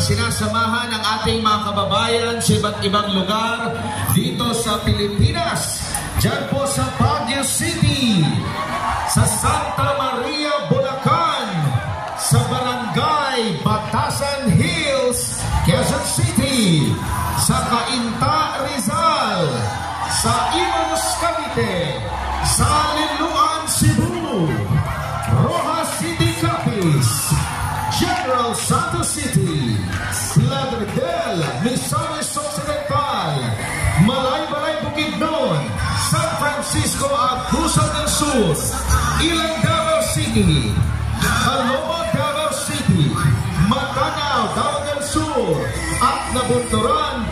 sinasamahan ng ating mga kababayan sa iba't ibang lugar dito sa Pilipinas. Diyan po sa Baguio City, sa Santa Maria, Bulacan, sa Barangay Batasan Hills, Quezon City, sa Cainta, Rizal, sa Imus, Cavite, sa Linloan, Cebu, Rojas City, Capiz, General Santos City, Ladradel, Misamis Occidental, Malay-Balay, Bukidnon, San Francisco at Cruzal del Sur, Ilang, Davao City, Caloocan, Davao City, Matanao, Davao del Sur, at Nabunturan,